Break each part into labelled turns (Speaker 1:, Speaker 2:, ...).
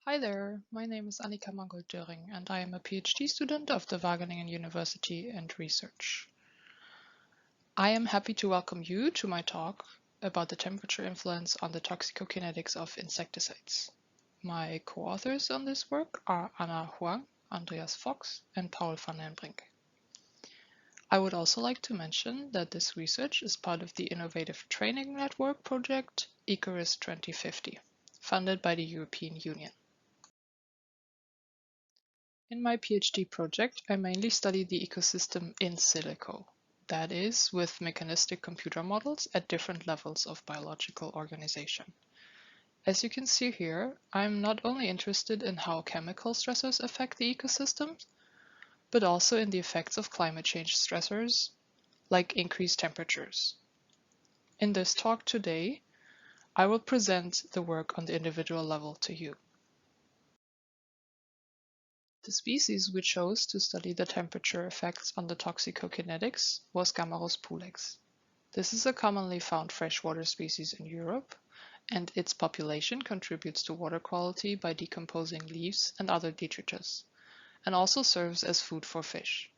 Speaker 1: Hi there, my name is Annika Mangold-Döring and I am a PhD student of the Wageningen University Research. I am happy to welcome you to my talk about the temperature influence on the toxicokinetics of insecticides. My co-authors on this work are Anna Huang, Andreas Fox, and Paul van den Brink. I would also like to mention that this research is part of the Innovative Training Network project Icarus 2050, funded by the European Union. In my PhD project, I mainly study the ecosystem in silico, that is, with mechanistic computer models at different levels of biological organization. As you can see here, I'm not only interested in how chemical stressors affect the ecosystem, but also in the effects of climate change stressors, like increased temperatures. In this talk today, I will present the work on the individual level to you. The species we chose to study the temperature effects on the toxicokinetics was Gammarus pulex. This is a commonly found freshwater species in Europe, and its population contributes to water quality by decomposing leaves and other detritus, and also serves as food for fish.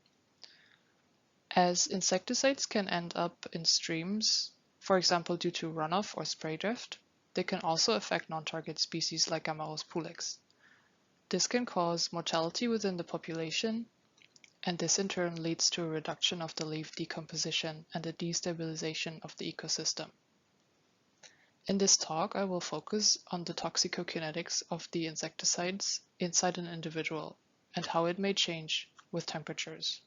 Speaker 1: As insecticides can end up in streams, for example due to runoff or spray drift, they can also affect non-target species like Gammarus pulex. This can cause mortality within the population, and this in turn leads to a reduction of the leaf decomposition and a destabilization of the ecosystem. In this talk, I will focus on the toxicokinetics of the insecticides inside an individual and how it may change with temperatures.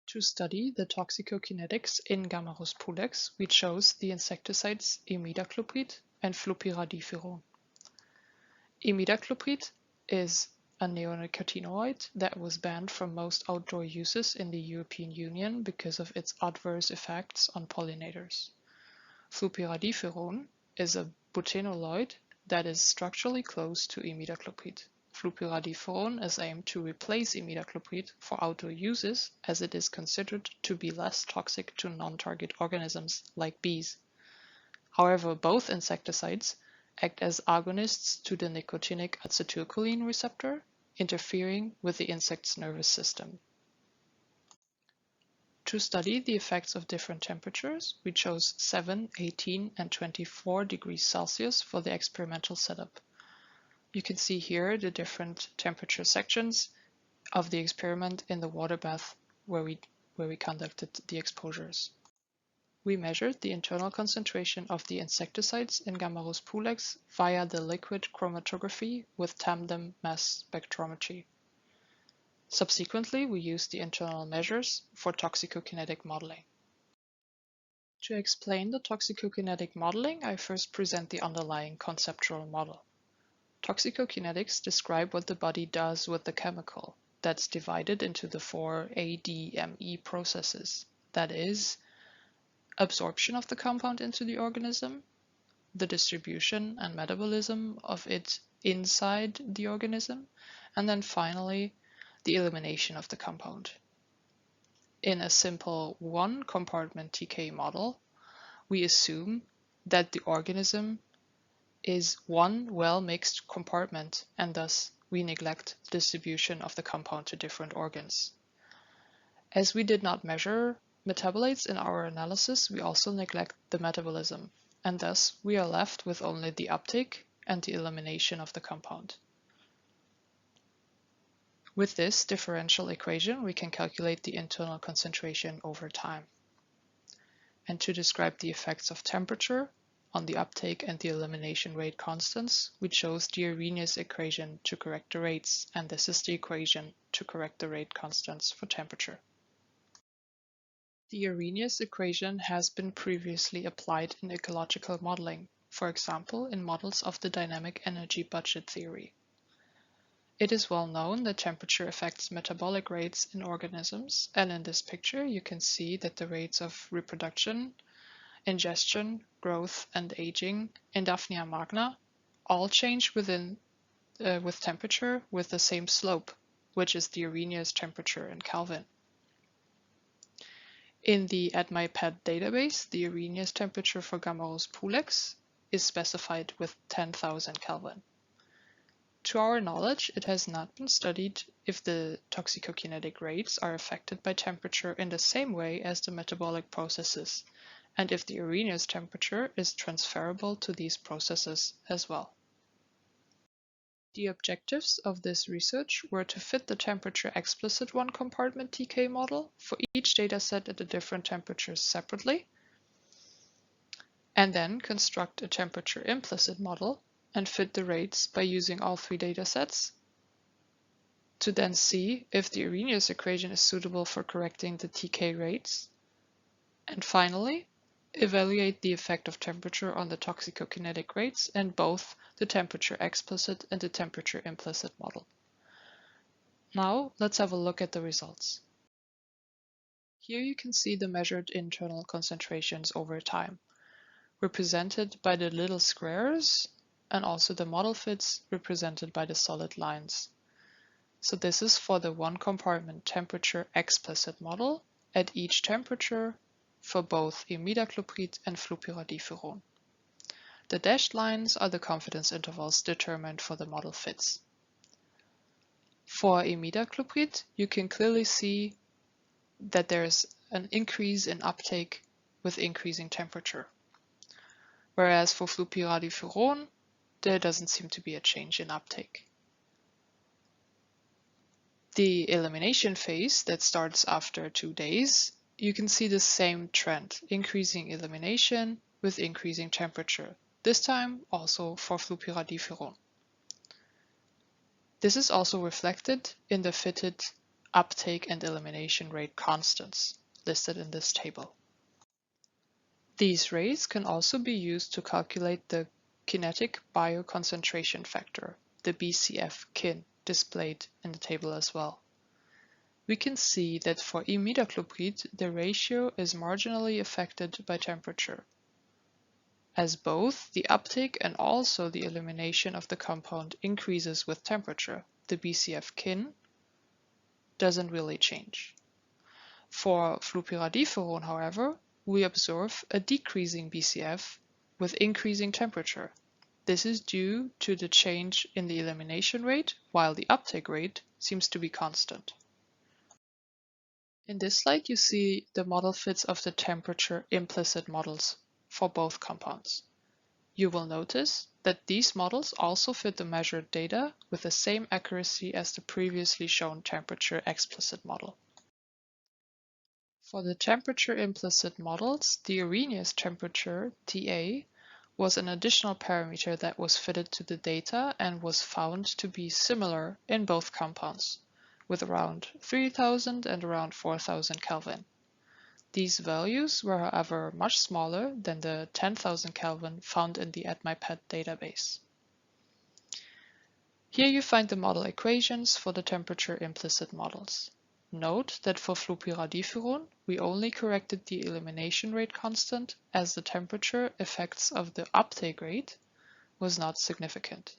Speaker 1: To study the toxicokinetics in Gammarus pulex, we chose the insecticides imidacloprid and flupyradifurone. Imidacloprid is a neonicotinoid that was banned from most outdoor uses in the European Union because of its adverse effects on pollinators. Flupyradifurone is a butenoloid that is structurally close to imidacloprid. Flupyradifurone is aimed to replace imidacloprid for outdoor uses as it is considered to be less toxic to non-target organisms like bees. However, both insecticides act as agonists to the nicotinic acetylcholine receptor, interfering with the insect's nervous system. To study the effects of different temperatures, we chose 7, 18, and 24 degrees Celsius for the experimental setup. You can see here the different temperature sections of the experiment in the water bath where we conducted the exposures. We measured the internal concentration of the insecticides in Gammarus pulex via the liquid chromatography with tandem mass spectrometry. Subsequently, we used the internal measures for toxicokinetic modeling. To explain the toxicokinetic modeling, I first present the underlying conceptual model. Toxicokinetics describe what the body does with the chemical that's divided into the 4 ADME processes, that is, absorption of the compound into the organism, the distribution and metabolism of it inside the organism, and then finally, the elimination of the compound. In a simple one-compartment TK model, we assume that the organism is one well-mixed compartment, and thus we neglect the distribution of the compound to different organs. As we did not measure metabolites in our analysis, we also neglect the metabolism, and thus we are left with only the uptake and the elimination of the compound. With this differential equation, we can calculate the internal concentration over time. And to describe the effects of temperature on the uptake and the elimination rate constants, we chose the Arrhenius equation to correct the rates, and this is the equation to correct the rate constants for temperature. The Arrhenius equation has been previously applied in ecological modeling, for example in models of the dynamic energy budget theory. It is well known that temperature affects metabolic rates in organisms, and in this picture you can see that the rates of reproduction, ingestion, growth, and aging in Daphnia magna all change with temperature with the same slope, which is the Arrhenius temperature in Kelvin. In the AdMyPad database, the Arrhenius temperature for Gammarus pulex is specified with 10,000 Kelvin. To our knowledge, it has not been studied if the toxicokinetic rates are affected by temperature in the same way as the metabolic processes, and if the Arrhenius temperature is transferable to these processes as well. The objectives of this research were to fit the temperature-explicit one-compartment TK model for each dataset at the different temperatures separately, and then construct a temperature-implicit model and fit the rates by using all three datasets, to then see if the Arrhenius equation is suitable for correcting the TK rates, and finally, evaluate the effect of temperature on the toxicokinetic rates in both the temperature-explicit and the temperature-implicit model. Now, let's have a look at the results. Here you can see the measured internal concentrations over time, represented by the little squares, and also the model fits represented by the solid lines. So this is for the one-compartment temperature-explicit model at each temperature for both imidacloprid and fluopyradifurone. The dashed lines are the confidence intervals determined for the model fits. For imidacloprid, you can clearly see that there's an increase in uptake with increasing temperature. Whereas for fluopyradifurone, there doesn't seem to be a change in uptake. The elimination phase that starts after 2 days, you can see the same trend, increasing elimination with increasing temperature, this time also for fluopyradifurone. This is also reflected in the fitted uptake and elimination rate constants listed in this table. These rates can also be used to calculate the kinetic bioconcentration factor, the BCF kin, displayed in the table as well. We can see that for imidacloprid, the ratio is marginally affected by temperature, as both the uptake and also the elimination of the compound increases with temperature. The BCF kin doesn't really change. For fluopyradifurone, however, we observe a decreasing BCF with increasing temperature. This is due to the change in the elimination rate, while the uptake rate seems to be constant. In this slide, you see the model fits of the temperature-implicit models for both compounds. You will notice that these models also fit the measured data with the same accuracy as the previously shown temperature-explicit model. For the temperature-implicit models, the Arrhenius temperature, TA, was an additional parameter that was fitted to the data and was found to be similar in both compounds, with around 3000 and around 4000 Kelvin. These values were, however, much smaller than the 10,000 Kelvin found in the AdMyPad database. Here you find the model equations for the temperature-implicit models. Note that for fluopyradifurone, we only corrected the elimination rate constant as the temperature effects of the uptake rate was not significant.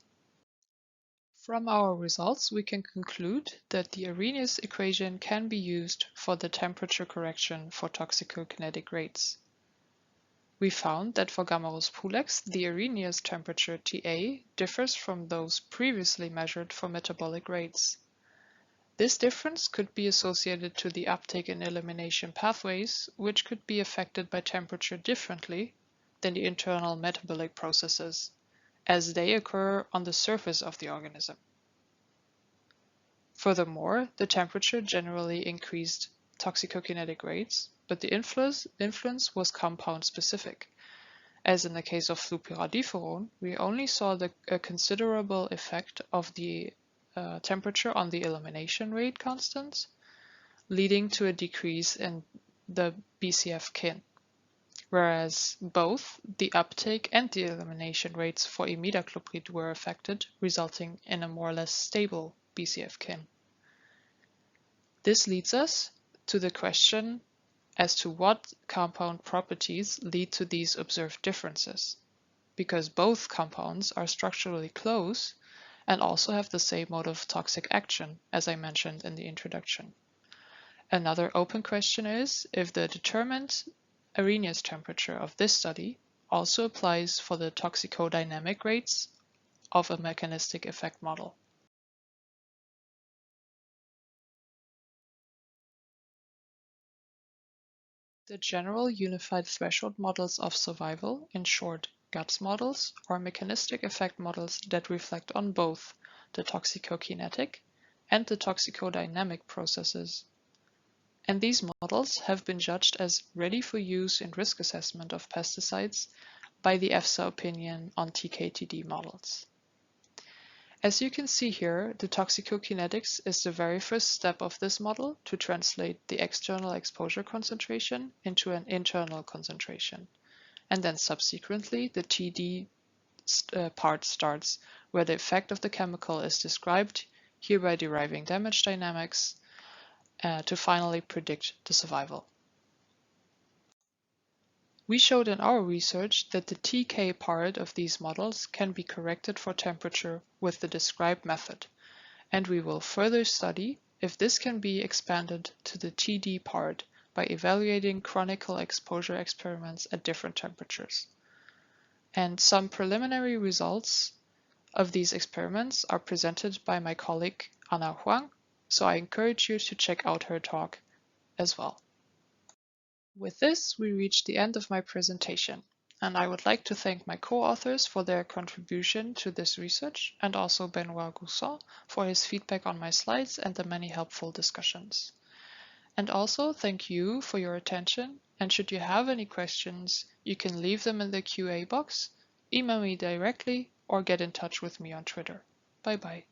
Speaker 1: From our results, we can conclude that the Arrhenius equation can be used for the temperature correction for toxicokinetic rates. We found that for Gammarus pulex, the Arrhenius temperature TA differs from those previously measured for metabolic rates. This difference could be associated to the uptake and elimination pathways, which could be affected by temperature differently than the internal metabolic processes, as they occur on the surface of the organism. Furthermore, the temperature generally increased toxicokinetic rates, but the influence was compound-specific. As in the case of fluopyradifurone, we only saw a considerable effect of the temperature on the elimination rate constants, leading to a decrease in the BCF kin, whereas both the uptake and the elimination rates for imidacloprid were affected, resulting in a more or less stable BCF kin. This leads us to the question as to what compound properties lead to these observed differences, because both compounds are structurally close and also have the same mode of toxic action, as I mentioned in the introduction. Another open question is if the determined Arrhenius temperature of this study also applies for the toxicodynamic rates of a mechanistic effect model. The general unified threshold models of survival, in short, GUTS models, are mechanistic effect models that reflect on both the toxicokinetic and the toxicodynamic processes. And these models have been judged as ready for use in risk assessment of pesticides by the EFSA opinion on TKTD models. As you can see here, the toxicokinetics is the very first step of this model to translate the external exposure concentration into an internal concentration. And then subsequently, the TD part starts, where the effect of the chemical is described, hereby deriving damage dynamics to finally predict the survival. We showed in our research that the TK part of these models can be corrected for temperature with the described method, and we will further study if this can be expanded to the TD part by evaluating chronicle exposure experiments at different temperatures. And some preliminary results of these experiments are presented by my colleague Anna Huang, so I encourage you to check out her talk as well. With this, we reach the end of my presentation, and I would like to thank my co-authors for their contribution to this research, and also Benoit Gousson for his feedback on my slides and the many helpful discussions. And also thank you for your attention, and should you have any questions, you can leave them in the QA box, email me directly, or get in touch with me on Twitter. Bye bye.